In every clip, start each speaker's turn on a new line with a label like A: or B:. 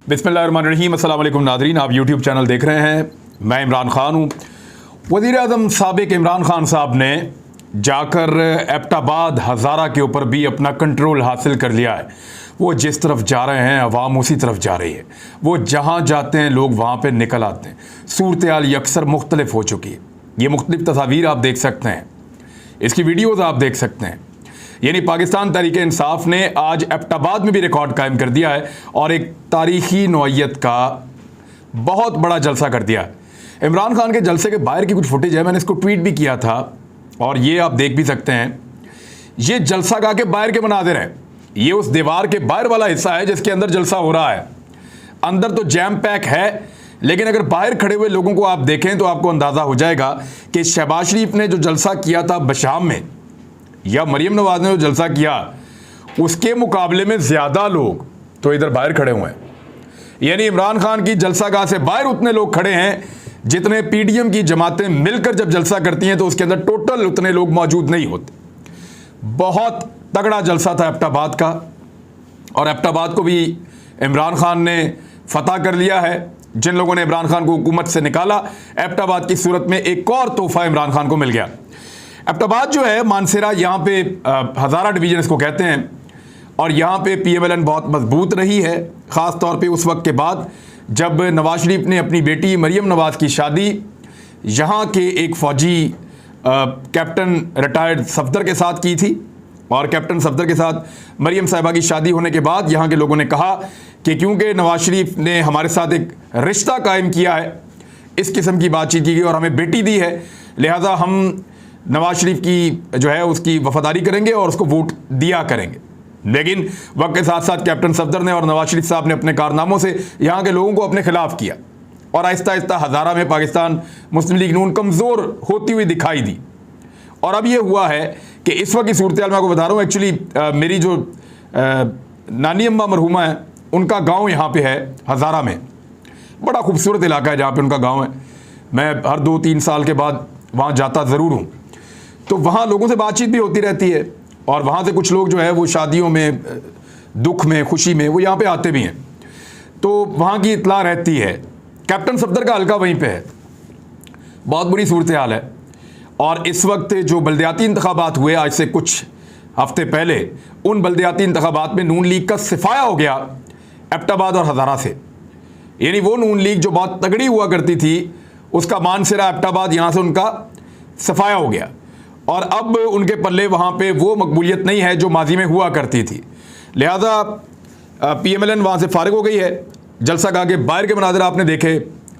A: बिस्मिल्लाहिर्रहमानिर्रहीम। अस्सलाम वालेकुम नाज़रीन, आप यूट्यूब चैनल देख रहे हैं। मैं इमरान खान हूँ। वज़ीर-ए-आज़म साबिक़ इमरान खान साहब ने जाकर एबटाबाद हज़ारा के ऊपर भी अपना कंट्रोल हासिल कर लिया है। वो जिस तरफ जा रहे हैं अवाम उसी तरफ जा रही है। वो जहाँ जाते हैं लोग वहाँ पर निकल आते हैं। सूरत हाल अक्सर मुख्तलिफ हो चुकी है। ये मुख्तलिफ तस्वीर आप देख सकते हैं, इसकी वीडियोज़ आप देख सकते हैं। यानी पाकिस्तान तहरीक इंसाफ ने आज एबटाबाद में भी रिकॉर्ड कायम कर दिया है और एक तारीखी नौइयत का बहुत बड़ा जलसा कर दिया है। इमरान खान के जलसे के बाहर की कुछ फुटेज है, मैंने इसको ट्वीट भी किया था और ये आप देख भी सकते हैं। ये जलसा गा के बाहर के मनाजिर हैं। ये उस दीवार के बाहर वाला हिस्सा है जिसके अंदर जलसा हो रहा है। अंदर तो जैम पैक है, लेकिन अगर बाहर खड़े हुए लोगों को आप देखें तो आपको अंदाज़ा हो जाएगा कि शहबाज शरीफ ने जो जलसा किया था बशाम में या मरियम नवाज ने जो जलसा किया उसके मुकाबले में ज़्यादा लोग तो इधर बाहर खड़े हुए हैं। यानी इमरान खान की जलसागाह से बाहर उतने लोग खड़े हैं जितने पीडीएम की जमातें मिलकर जब जलसा करती हैं तो उसके अंदर टोटल उतने लोग मौजूद नहीं होते। बहुत तगड़ा जलसा था एबटाबाद का और एबटाबाद को भी इमरान खान ने फतह कर लिया है। जिन लोगों ने इमरान खान को हुकूमत से निकाला, एबटाबाद की सूरत में एक और तोहफा इमरान खान को मिल गया। एबटाबाद जो है मानसेरा, यहाँ पे हज़ारा डिवीज़न इसको कहते हैं और यहाँ पे PMLN बहुत मजबूत रही है, ख़ास तौर पे उस वक्त के बाद जब नवाज शरीफ ने अपनी बेटी मरियम नवाज की शादी यहाँ के एक फ़ौजी कैप्टन रिटायर्ड सफदर के साथ की थी। और कैप्टन सफदर के साथ मरियम साहिबा की शादी होने के बाद यहाँ के लोगों ने कहा कि क्योंकि नवाज शरीफ ने हमारे साथ एक रिश्ता कायम किया है, इस किस्म की बातचीत की गई और हमें बेटी दी है, लिहाजा हम नवाज शरीफ की जो है उसकी वफादारी करेंगे और उसको वोट दिया करेंगे। लेकिन वक्त के साथ साथ कैप्टन सफदर ने और नवाज शरीफ साहब ने अपने कारनामों से यहाँ के लोगों को अपने खिलाफ किया और आहिस्ता आहिस्ता हज़ारा में पाकिस्तान मुस्लिम लीग नून कमज़ोर होती हुई दिखाई दी। और अब ये हुआ है कि इस वक्त की सूरत हाल मैं आपको बता रहा हूँ। एक्चुअली मेरी जो नानी अम्मा मरहुमा है उनका गाँव यहाँ पर है हज़ारा में। बड़ा खूबसूरत इलाका है जहाँ पर उनका गाँव है। मैं हर 2-3 साल के बाद वहाँ जाता ज़रूर हूँ, तो वहाँ लोगों से बातचीत भी होती रहती है और वहाँ से कुछ लोग जो है वो शादियों में, दुख में, खुशी में वो यहाँ पे आते भी हैं, तो वहाँ की इत्तला रहती है। कैप्टन सफदर का हल्का वहीं पे है। बहुत बुरी सूरत हाल है और इस वक्त जो बल्दियाती इंतखाबात हुए आज से कुछ हफ्ते पहले, उन बल्दियाती इंतखाबात में नून लीग का सिफाया हो गया एबटाबाद और हज़ारा से। यानी वो नून लीग जो बहुत तगड़ी हुआ करती थी उसका मानसेरा एबटाबाद यहाँ से उनका सफाया हो गया और अब उनके पल्ले वहाँ पे वो मकबूलियत नहीं है जो माजी में हुआ करती थी। लिहाजा PMLN वहाँ से फारिग हो गई है। जलसा गाह के बाहर के मनाज़िर आपने देखे,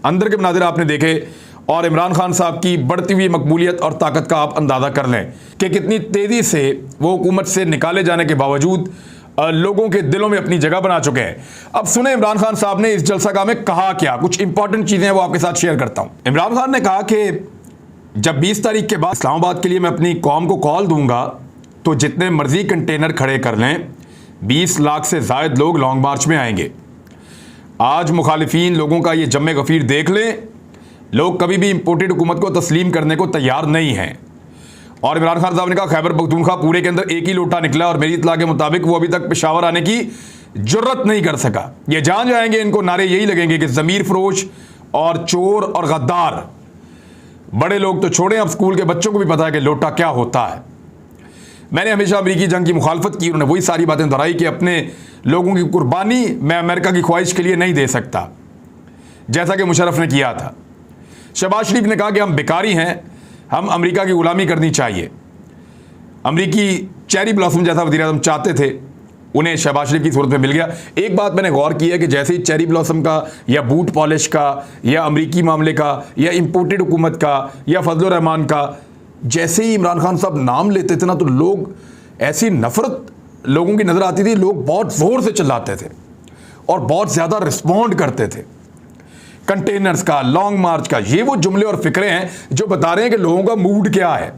A: अंदर के मनाज़िर आपने देखे और इमरान खान साहब की बढ़ती हुई मकबूलियत और ताकत का आप अंदाज़ा कर लें कि कितनी तेज़ी से वो हुकूमत से निकाले जाने के बावजूद लोगों के दिलों में अपनी जगह बना चुके हैं। अब सुने इमरान खान साहब ने इस जलसा गाह में कहा क्या, कुछ इंपॉर्टेंट चीज़ें वो आपके साथ शेयर करता हूँ। इमरान खान ने कहा कि जब 20 तारीख के बाद इस्लामाबाद के लिए मैं अपनी कौम को कॉल दूंगा तो जितने मर्जी कंटेनर खड़े कर लें, 20 लाख से ज़ायद लोग लॉन्ग मार्च में आएंगे। आज मुखालिफिन लोगों का ये जम्मे गफ़ीर देख लें, लोग कभी भी इम्पोर्टेड हुकूमत को तस्लीम करने को तैयार नहीं हैं। और इमरान खान साहब ने कहा खैबर पख्तूनख्वा पूरे के अंदर एक ही लोटा निकला और मेरी इत्तला के मुताबिक वो अभी तक पेशावर आने की जुर्रत नहीं कर सका। ये जहाँ जाएंगे इनको नारे यही लगेंगे कि ज़मीर फरोश और चोर और गद्दार। बड़े लोग तो छोड़ें, अब स्कूल के बच्चों को भी पता है कि लोटा क्या होता है। मैंने हमेशा अमेरिकी जंग की मुखालफत की, उन्होंने वही सारी बातें दोहराई कि अपने लोगों की कुर्बानी मैं अमेरिका की ख्वाहिश के लिए नहीं दे सकता, जैसा कि मुशर्रफ ने किया था। शहबाज शरीफ ने कहा कि हम बेकारी हैं, हम अमेरिका की गुलामी करनी चाहिए। अमेरिकी चेरी ब्लॉसम जैसा वज़ीर-ए-आज़म चाहते थे, उन्हें शहबाज शरीफ की सूरत में मिल गया। एक बात मैंने गौर की है कि जैसे ही चेरी ब्लॉसम का या बूट पॉलिश का या अमरीकी मामले का या इम्पोर्टेड हुकूमत का या फजल रहमान का, जैसे ही इमरान खान साहब नाम लेते थे ना तो लोग, ऐसी नफरत लोगों की नज़र आती थी। लोग बहुत ज़ोर से चिल्लाते थे और बहुत ज़्यादा रिस्पॉन्ड करते थे। कंटेनर्स का, लॉन्ग मार्च का, ये वो जुमले और फिक्रे हैं जो बता रहे हैं कि लोगों का मूड क्या है।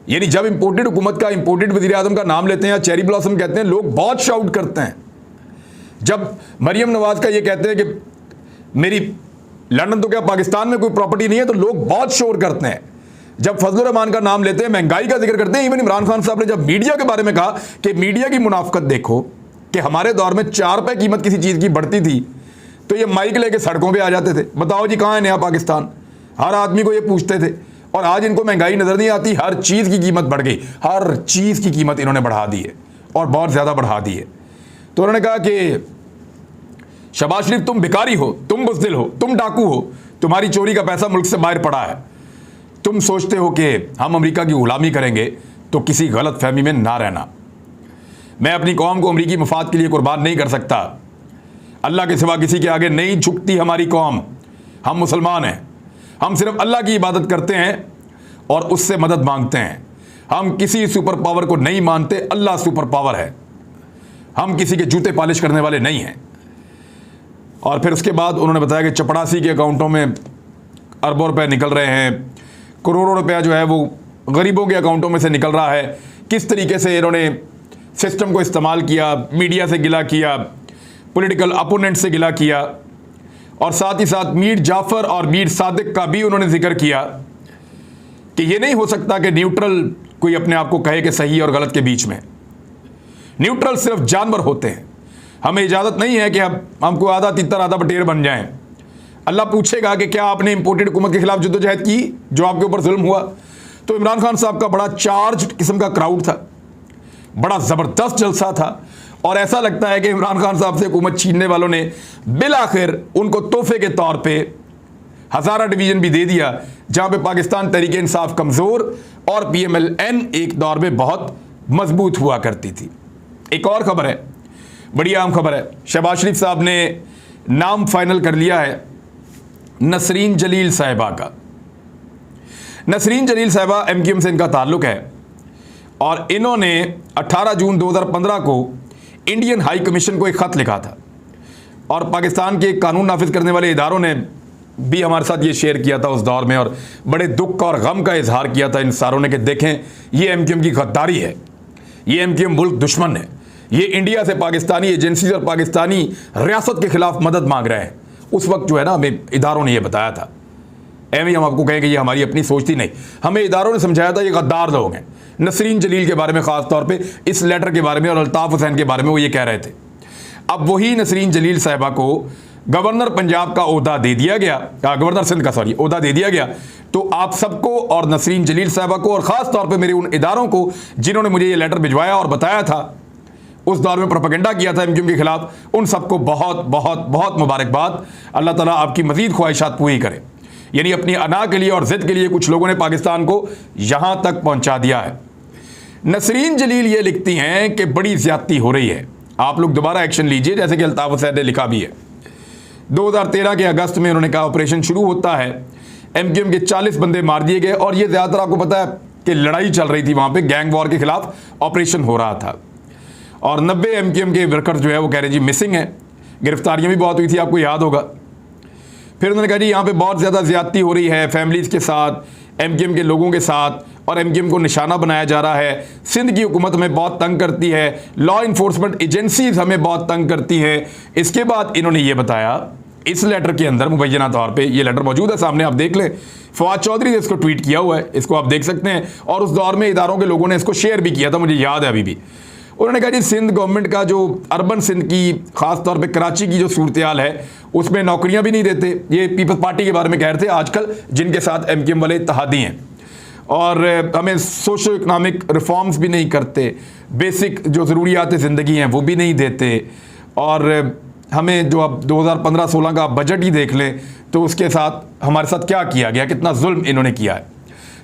A: यानी जब इंपोर्टेड हुकूमत का, इंपोर्टेड वज़ीर-ए-आज़म का नाम लेते हैं या चेरी ब्लॉसम कहते हैं, लोग बहुत शाउट करते हैं। जब मरियम नवाज का ये कहते हैं कि मेरी लंदन तो क्या पाकिस्तान में कोई प्रॉपर्टी नहीं है, तो लोग बहुत शोर करते हैं। जब फजल रहमान का नाम लेते हैं, महंगाई का जिक्र करते हैं, इवन इमरान खान साहब ने जब मीडिया के बारे में कहा कि मीडिया की मुनाफकत देखो, कि हमारे दौर में 4 रुपये कीमत किसी चीज़ की बढ़ती थी तो ये माइक लेके सड़कों पे आ जाते थे, बताओ जी कहाँ है नया पाकिस्तान, हर आदमी को ये पूछते थे। और आज इनको महंगाई नज़र नहीं आती, हर चीज़ की कीमत बढ़ गई, हर चीज़ की कीमत इन्होंने बढ़ा दी है और बहुत ज़्यादा बढ़ा दी है। तो उन्होंने कहा कि शहबाज शरीफ तुम भिखारी हो, तुम बुज़दिल हो, तुम डाकू हो, तुम्हारी चोरी का पैसा मुल्क से बाहर पड़ा है, तुम सोचते हो कि हम अमेरिका की गुलामी करेंगे तो किसी गलत फहमी में ना रहना। मैं अपनी कौम को अमेरिकी मफाद के लिए कुर्बान नहीं कर सकता, अल्लाह के सिवा किसी के आगे नहीं झुकती हमारी कौम, हम मुसलमान हैं, हम सिर्फ अल्लाह की इबादत करते हैं और उससे मदद मांगते हैं, हम किसी सुपर पावर को नहीं मानते, अल्लाह सुपर पावर है, हम किसी के जूते पॉलिश करने वाले नहीं हैं। और फिर उसके बाद उन्होंने बताया कि चपड़ासी के अकाउंटों में अरबों रुपए निकल रहे हैं, करोड़ों रुपया जो है वो गरीबों के अकाउंटों में से निकल रहा है। किस तरीके से इन्होंने सिस्टम को इस्तेमाल किया, मीडिया से गिला किया, पॉलिटिकल अपोनेंट से गिला किया, और साथ ही साथ मीर जाफ़र और मीर सादिक का भी उन्होंने जिक्र किया कि ये नहीं हो सकता कि न्यूट्रल कोई अपने आप को कहे कि सही और गलत के बीच में। न्यूट्रल सिर्फ जानवर होते हैं, हमें इजाज़त नहीं है कि हमको आधा तितर आधा बटेर बन जाएं। अल्लाह पूछेगा कि क्या आपने इंपोर्टेड हुकूमत के खिलाफ जद्दोजहद की जो आपके ऊपर जुल्म हुआ। तो इमरान खान साहब का बड़ा चार्ज किस्म का क्राउड था, बड़ा ज़बरदस्त जलसा था, और ऐसा लगता है कि इमरान खान साहब से हुकूमत छीनने वालों ने बिलाखिर उनको तोहफे के तौर पे हज़ारा डिवीज़न भी दे दिया, जहाँ पे पाकिस्तान तहरीक इंसाफ कमज़ोर और PMLN एक दौर में बहुत मजबूत हुआ करती थी। एक और ख़बर है, बड़ी अहम खबर है, शहबाज शरीफ साहब ने नाम फाइनल कर लिया है नसरीन जलील साहिबा का। नसरीन जलील साहिबा MQM से इनका ताल्लुक़ है और इन्होंने 18 जून 2015 को इंडियन हाई कमीशन को एक ख़त लिखा था, और पाकिस्तान के कानून नाफिज करने वाले इदारों ने भी हमारे साथ ये शेयर किया था उस दौर में, और बड़े दुख और गम का इजहार किया था इन सारों ने कि देखें ये MQM की गद्दारी है, ये MQM मुल्क दुश्मन है, ये इंडिया से पाकिस्तानी एजेंसीज और पाकिस्तानी रियासत के खिलाफ मदद मांग रहे हैं। उस वक्त जो है ना हमें इदारों ने ये बताया था, एवं हम आपको कहें कि ये हमारी अपनी सोच थी नहीं, हमें इदारों ने समझाया था ये गद्दार लोग हैं। नसरीन जलील के बारे में ख़ास तौर पे इस लेटर के बारे में और अल्ताफ़ हुसैन के बारे में वो ये कह रहे थे। अब वही नसरीन जलील साहिबा को गवर्नर पंजाब का ओहदा दे दिया गया, गवर्नर सिंध का ओहदा दे दिया गया। तो आप सबको और नसरीन जलील साहिबा को और ख़ास तौर पे मेरे उन इदारों को जिन्होंने मुझे ये लेटर भिजवाया और बताया था, उस दौर में प्रोपेगेंडा किया था MQM के खिलाफ, उन सबको बहुत बहुत बहुत मुबारकबाद। अल्लाह ताला आपकी मज़ीद ख्वाहिशात पूरी करे। यानी अपनी अना के लिए और ज़िद के लिए कुछ लोगों ने पाकिस्तान को यहाँ तक पहुँचा दिया है। नसरीन जलील ये लिखती हैं कि बड़ी ज़्यादती हो रही है, आप लोग दोबारा एक्शन लीजिए, जैसे कि अल्ताफ़ हुसैन ने लिखा भी है। 2013 के अगस्त में उन्होंने कहा ऑपरेशन शुरू होता है, MQM के 40 बंदे मार दिए गए, और ये ज़्यादातर आपको पता है कि लड़ाई चल रही थी वहाँ पे, गैंग वॉर के खिलाफ ऑपरेशन हो रहा था, और 90 MQM के वर्कर्स जो है वो कह रहे जी मिसिंग है। गिरफ्तारियाँ भी बहुत हुई थी, आपको याद होगा। फिर उन्होंने कहा जी यहाँ पे बहुत ज़्यादा ज़्यादती हो रही है फैमिलीज़ के साथ, MQM के लोगों के साथ, और MQM को निशाना बनाया जा रहा है। सिंध की हुकूमत हमें बहुत तंग करती है, लॉ इन्फोर्समेंट एजेंसीज हमें बहुत तंग करती हैं। इसके बाद इन्होंने ये बताया इस लेटर के अंदर, मुबैना तौर पे ये लेटर मौजूद है सामने, आप देख लें, फवाद चौधरी ने इसको ट्वीट किया हुआ है, इसको आप देख सकते हैं, और उस दौर में इदारों के लोगों ने इसको शेयर भी किया था, मुझे याद है अभी भी। उन्होंने कहा जी सिंध गवर्नमेंट का जो अर्बन सिंध की ख़ास तौर पे कराची की जो सूरत हाल है उसमें नौकरियां भी नहीं देते। ये पीपल्स पार्टी के बारे में कह रहे थे आजकल, जिनके साथ MQM वाले इत्तेहादी हैं, और हमें सोशो इकनॉमिक रिफॉर्म्स भी नहीं करते, बेसिक जो ज़रूरियात ज़िंदगी हैं वो भी नहीं देते, और हमें जो अब 2015-16 का बजट ही देख लें तो उसके साथ हमारे साथ क्या किया गया, कितना जुल्म इन्होंने किया है।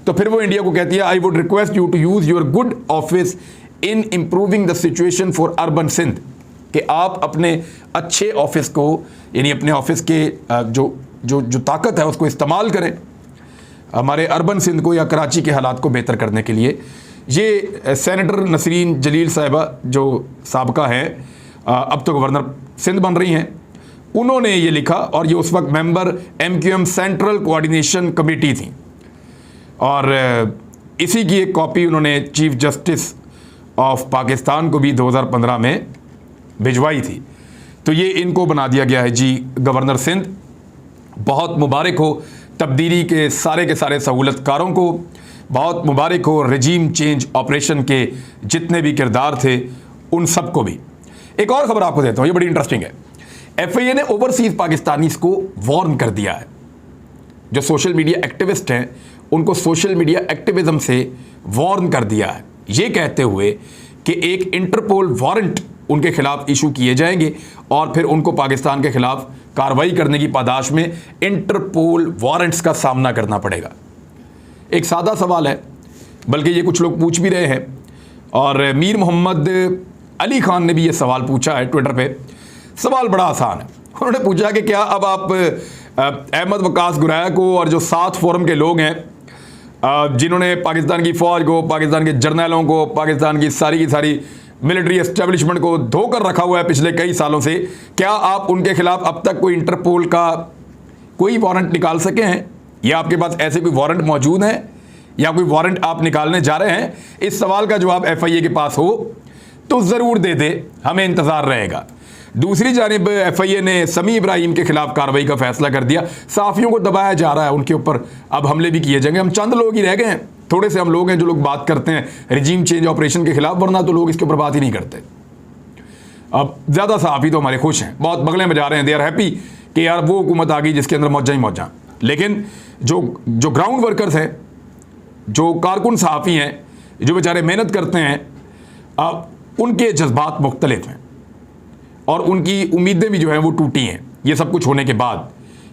A: तो फिर वो इंडिया को कहती है I would request you to use your good office in improving the situation for urban Sindh, कि आप अपने अच्छे ऑफिस को, यानी अपने ऑफिस के जो ताकत है उसको इस्तेमाल करें हमारे अर्बन सिंध को या कराची के हालात को बेहतर करने के लिए। ये सेनेटर नसरीन जलील साहिबा जो साबका है, अब तो गवर्नर सिंध बन रही हैं, उन्होंने ये लिखा, और ये उस वक्त member MQM central coordination committee थी, और इसी की एक कॉपी उन्होंने चीफ जस्टिस ऑफ पाकिस्तान को भी 2015 में भिजवाई थी। तो ये इनको बना दिया गया है जी गवर्नर सिंध। बहुत मुबारक हो तब्दीली के सारे सहूलतकारों को, बहुत मुबारक हो रजीम चेंज ऑपरेशन के जितने भी किरदार थे उन सब को भी। एक और खबर आपको देता हूं, ये बड़ी इंटरेस्टिंग है। FIA ने ओवरसीज पाकिस्तानीज को वार्न कर दिया है। जो सोशल मीडिया एक्टिविस्ट हैं उनको सोशल मीडिया एक्टिविज्म से वार्न कर दिया है, ये कहते हुए कि एक इंटरपोल वारंट उनके खिलाफ इशू किए जाएंगे और फिर उनको पाकिस्तान के खिलाफ कार्रवाई करने की पादाश में इंटरपोल वारंट्स का सामना करना पड़ेगा। एक सादा सवाल है, बल्कि ये कुछ लोग पूछ भी रहे हैं, और मीर मोहम्मद अली खान ने भी ये सवाल पूछा है ट्विटर पे। सवाल बड़ा आसान है, उन्होंने पूछा कि क्या अब आप अहमद वकास गुराया को और जो 7 फोरम के लोग हैं जिन्होंने पाकिस्तान की फ़ौज को, पाकिस्तान के जर्नलों को, पाकिस्तान की सारी मिलिट्री एस्टेब्लिशमेंट को धोकर रखा हुआ है पिछले कई सालों से, क्या आप उनके खिलाफ अब तक कोई इंटरपोल का कोई वारंट निकाल सके हैं, या आपके पास ऐसे कोई वारंट मौजूद हैं, या कोई वारंट आप निकालने जा रहे हैं? इस सवाल का जवाब FIA के पास हो तो ज़रूर दे दे, हमें इंतज़ार रहेगा। दूसरी जानिब FIA ने समी इब्राहिम के खिलाफ कार्रवाई का फैसला कर दिया। सहाफ़ियों को दबाया जा रहा है, उनके ऊपर अब हमले भी किए जाएंगे। हम चंद लोग ही रह गए हैं, थोड़े से हम लोग हैं जो लोग बात करते हैं रिजीम चेंज ऑपरेशन के खिलाफ, वरना तो लोग इसके ऊपर बात ही नहीं करते। अब ज़्यादा सहाफ़ी तो हमारे खुश हैं, बहुत बगलें बजा रहे हैं, दे आर हैप्पी कि यार वो हुकूमत आ गई जिसके अंदर मौजा ही मौजा। लेकिन जो ग्राउंड वर्कर्स हैं, जो कारकुन सहाफ़ी हैं, जो बेचारे मेहनत करते हैं, अब उनके जज्बात मुख्तलिफ हैं और उनकी उम्मीदें भी जो हैं वो टूटी हैं ये सब कुछ होने के बाद,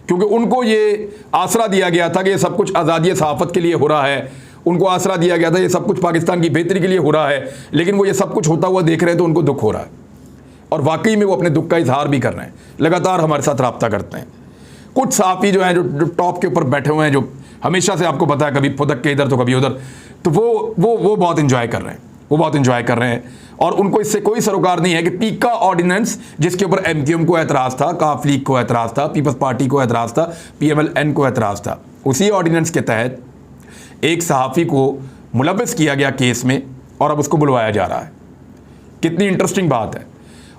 A: क्योंकि उनको ये आसरा दिया गया था कि ये सब कुछ आज़ादी सहाफ़त के लिए हो रहा है, उनको आसरा दिया गया था ये सब कुछ पाकिस्तान की बेहतरी के लिए हो रहा है, लेकिन वो ये सब कुछ होता हुआ देख रहे हैं तो उनको दुख हो रहा है, और वाकई में वो अपने दुख का इजहार भी कर रहे हैं, लगातार हमारे साथ रब्ता करते हैं। कुछ सहाफ़ी जो हैं जो टॉप के ऊपर बैठे हुए हैं, जो हमेशा से आपको पता है कभी फुदक के इधर तो कभी उधर, तो वो बहुत इंजॉय कर रहे हैं, वो बहुत इंजॉय कर रहे हैं, और उनको इससे कोई सरोकार नहीं है कि पीका ऑर्डिनेंस जिसके ऊपर MQM को एतराज़ था, काफ लीग को एतराज़ था, पीपल्स पार्टी को एतराज़ था, PMLN को एतराज़ था, उसी ऑर्डिनेंस के तहत एक सहाफ़ी को मुलव्वस किया गया केस में और अब उसको बुलवाया जा रहा है। कितनी इंटरेस्टिंग बात है।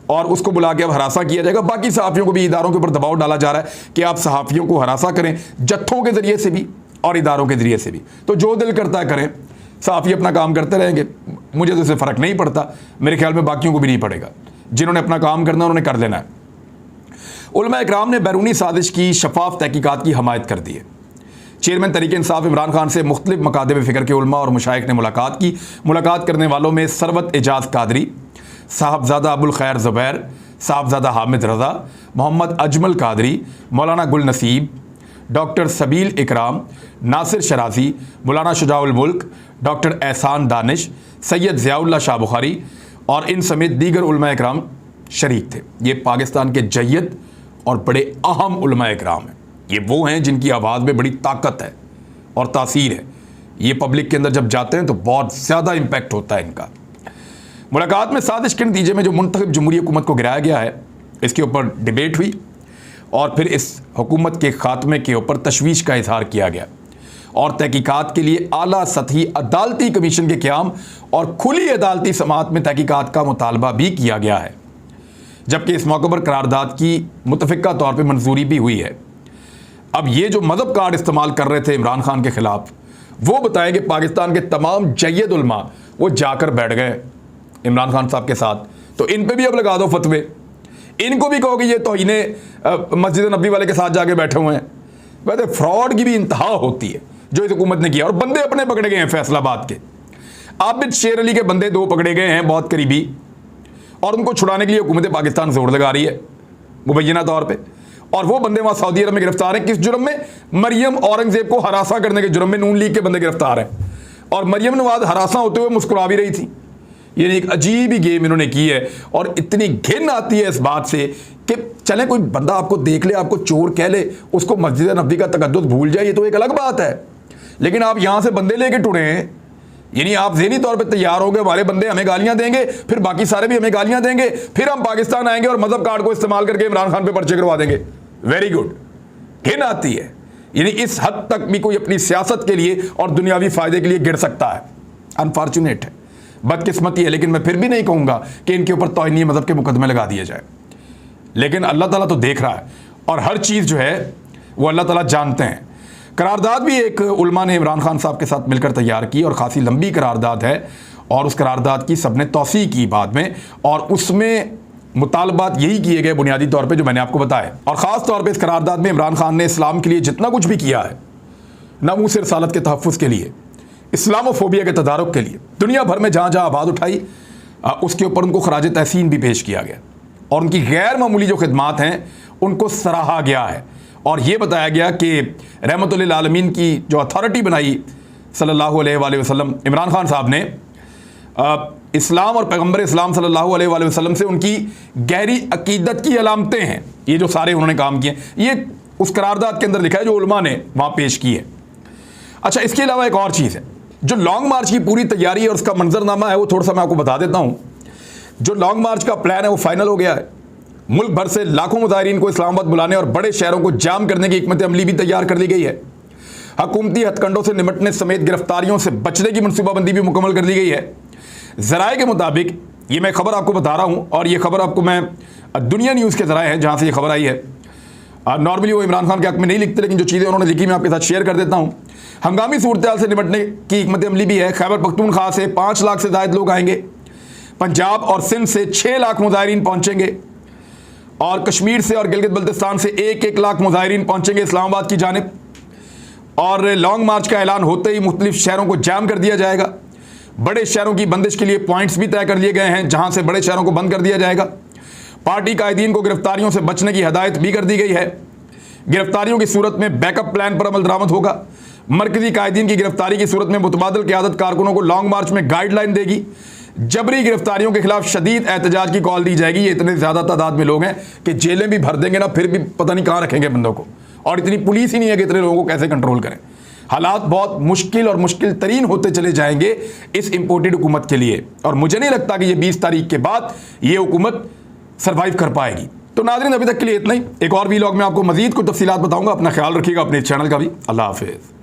A: और उसको बुला के अब हरासा किया जाएगा। बाकी सहाफ़ियों को भी इदारों के ऊपर दबाव डाला जा रहा है कि आप सहाफ़ियों को हरासा करें, जत्थों के ज़रिए से भी और इदारों के ज़रिए से भी। तो जो दिल करता है करें, सहाफ़ी अपना काम करते रहेंगे, मुझे तो इससे फ़र्क नहीं पड़ता, मेरे ख्याल में बाकियों को भी नहीं पड़ेगा। जिन्होंने अपना काम करना है उन्होंने कर लेना है। उलमा इकराम ने बैरूनी साजिश की शफाफ तहकीकात की हमायत कर दी है। चेयरमैन तहरीक इंसाफ इमरान खान से मुख्तलिफ मकादब फ़िक्र के उलमा और मुशाइख ने मुलाकात की। मुलाकात करने वालों में सरवत एजाज कादरी, साहबजादा अबुल खैर ज़ुबैर, साहबजादा हामिद रज़ा, मोहम्मद अजमल कादरी, मौलाना गुल नसीब, डॉक्टर सबील इकराम, नासिर शराजी, मौलाना शुजाउल मुल्क, डॉक्टर एहसान दानिश, सैयद ज़ियाउल्लाह शाह बुखारी और इन समेत दीगर उलमा इकराम शरीक थे। ये पाकिस्तान के जय्यद और बड़े अहम उलमा इकराम हैं। ये वो हैं जिनकी आवाज़ में बड़ी ताकत है और तासीर है। ये पब्लिक के अंदर जब जाते हैं तो बहुत ज़्यादा इम्पैक्ट होता है इनका। मुलाकात में साजिश के नतीजे में जो मुंतखब जमहूरी हुकूमत को गिराया गया है, इसके ऊपर डिबेट हुई और फिर इस हुकूमत के खात्मे के ऊपर तशवीश का इजहार किया गया और तहकीकात के लिए आला सतही अदालती कमीशन के क़याम और खुली अदालती समाअत में तहकीकात का मुतालबा भी किया गया है। जबकि इस मौके पर करारदाद की मुतफ़िक़ा तौर पर मंजूरी भी हुई है। अब ये जो मज़हब कार्ड इस्तेमाल कर रहे थे इमरान खान के ख़िलाफ़, वो बताएं कि पाकिस्तान के तमाम जय्यद उलमा वो जाकर बैठ गए इमरान खान साहब के साथ, तो इन पे भी अब लगा दो फतवे। इनको भी कहो कि ये तो इन्हें मस्जिद नबी वाले के साथ जाके बैठे हुए हैं। वैसे फ्रॉड की भी इंतहा होती है जो इस हुकूमत ने किया। और बंदे अपने पकड़े गए हैं फैसलाबाद के। आबिद शेर अली के बंदे 2 पकड़े गए हैं बहुत करीबी, और उनको छुड़ाने के लिए हुकूमत पाकिस्तान जोर लगा रही है मुबैना तौर पर। और वो बंदे वहाँ सऊदी अरब में गिरफ्तार हैं। किस जुर्म में? मरियम औरंगजेब को हरासा करने के जुर्म में नून लीग के बंदे गिरफ्तार हैं। और मरियम नवाज हरासा होते हुए मुस्कुरा भी रही थी। ये एक अजीब ही गेम इन्होंने की है। और इतनी घिन आती है इस बात से कि चले कोई बंदा आपको देख ले, आपको चोर कह ले, उसको मस्जिद नबी का तकद्दुस भूल जाए, ये तो एक अलग बात है। लेकिन आप यहाँ से बंदे लेके टुरे हैं, यानी आप ज़हनी तौर पे तैयार हो गए, हमारे बंदे हमें गालियां देंगे, फिर बाकी सारे भी हमें गालियां देंगे, फिर हम पाकिस्तान आएंगे और मजहब कार्ड को इस्तेमाल करके इमरान खान पे पर्चे करवा देंगे। Very good. घिन आती है। यानी इस हद तक भी कोई अपनी सियासत के लिए और दुनियावी फ़ायदे के लिए गिर सकता है। अनफॉर्चुनेट है, बदकिस्मती है। लेकिन मैं फिर भी नहीं कहूँगा कि इनके ऊपर तौहीन मज़हब के मुकदमे लगा दिए जाए। लेकिन अल्लाह ताला तो देख रहा है और हर चीज़ जो है वो अल्लाह ताला जानते हैं। करारदाद भी एक उलमा ने इमरान खान साहब के साथ मिलकर तैयार की और ख़ासी लंबी करारदाद है। और उस करारदाद की सबने तौसीक़ की बाद में, और उसमें मुतालबात यही किए गए बुनियादी तौर पे जो मैंने आपको बताया। और ख़ास तौर पे इस करारदाद में इमरान खान ने इस्लाम के लिए जितना कुछ भी किया है, नामूस रिसालत के तहफ़्फ़ुज़ के लिए, इस्लामोफोबिया के तदारुक के लिए, दुनिया भर में जहाँ जहाँ आवाज़ उठाई उसके ऊपर उनको खराज तहसीन भी पेश किया गया और उनकी गैर मामूली जो खिदमात हैं उनको सराहा गया है। और ये बताया गया कि रहमतुल आलमीन की जो अथॉरिटी बनाई सल्लल्लाहु अलैहि वसल्लम, इमरान खान साहब ने इस्लाम और पैगम्बर इस्लाम सल्लल्लाहु अलैहि वसल्लम से उनकी गहरी अकीदत की अलामतें हैं। ये जो सारे उन्होंने काम किए, ये उस करारदाद के अंदर लिखा है जो उलमा ने वहाँ पेश की है। अच्छा, इसके अलावा एक और चीज़ है, जो लॉन्ग मार्च की पूरी तैयारी और उसका मंजरनामा है वो थोड़ा सा मैं आपको बता देता हूँ। जो लॉन्ग मार्च का प्लान है वो फाइनल हो गया है। मुल्क भर से लाखों मुजाहिरीन को इस्लामाबाद बुलाने और बड़े शहरों को जाम करने की हिकमत अमली भी तैयार कर ली गई है। हुकूमती हथकंडों से निपटने समेत गिरफ्तारियों से बचने की मनसूबाबंदी भी मुकम्मल कर ली गई है। ज़राए के मुताबिक ये मैं खबर आपको बता रहा हूँ और ये खबर आपको मैं दुनिया न्यूज़ के ज़राए हैं जहाँ से ये खबर आई है। नॉर्मली वो इमरान खान के हक़ में नहीं लिखते, लेकिन जो चीज़ें उन्होंने लिखी मैं आपके साथ शेयर कर देता हूँ। हंगामी सूरत हाल से निपटने की हिकमत अमली भी है। खैबर पख्तूनख्वा से 5 लाख से ज़ायद लोग आएंगे, पंजाब और सिंध से 6 लाख मुजाहिरीन पहुँचेंगे और कश्मीर से और गिलगित बल्तिस्तान से 1-1 लाख मुजाहिरीन पहुँचेंगे इस्लामाबाद की जानिब। और लॉन्ग मार्च का ऐलान होते ही मुख्तलिफ शहरों को जाम कर दिया जाएगा। बड़े शहरों की बंदिश के लिए पॉइंट्स भी तय कर लिए गए हैं जहां से बड़े शहरों को बंद कर दिया जाएगा। पार्टी कायदीन को गिरफ्तारियों से बचने की हदायत भी कर दी गई है। गिरफ्तारियों की सूरत में बैकअप प्लान पर अमल दरामद होगा। मरकजी कायदीन की गिरफ्तारी की सूरत में मुतबादिल क़यादत कारकुनों को लॉन्ग मार्च में गाइडलाइन देगी। जबरी गिरफ्तारियों के खिलाफ शदीद एहतजाज की कॉल दी जाएगी। ये इतने ज़्यादा तादाद में लोग हैं कि जेलें भी भर देंगे ना, फिर भी पता नहीं कहाँ रखेंगे बंदों को। और इतनी पुलिस ही नहीं है कि इतने लोगों को कैसे कंट्रोल करें। हालात बहुत मुश्किल और मुश्किल तरीन होते चले जाएंगे इस इंपोर्टेड हुकूमत के लिए। और मुझे नहीं लगता कि ये 20 तारीख के बाद ये हुकूमत सर्वाइव कर पाएगी। तो नाज़रीन, अभी तक के लिए इतना ही। एक और वीलॉग में आपको मजीद कुछ तफसीलात बताऊंगा। अपना ख्याल रखिएगा, अपने चैनल का भी। अल्लाह हाफिज़।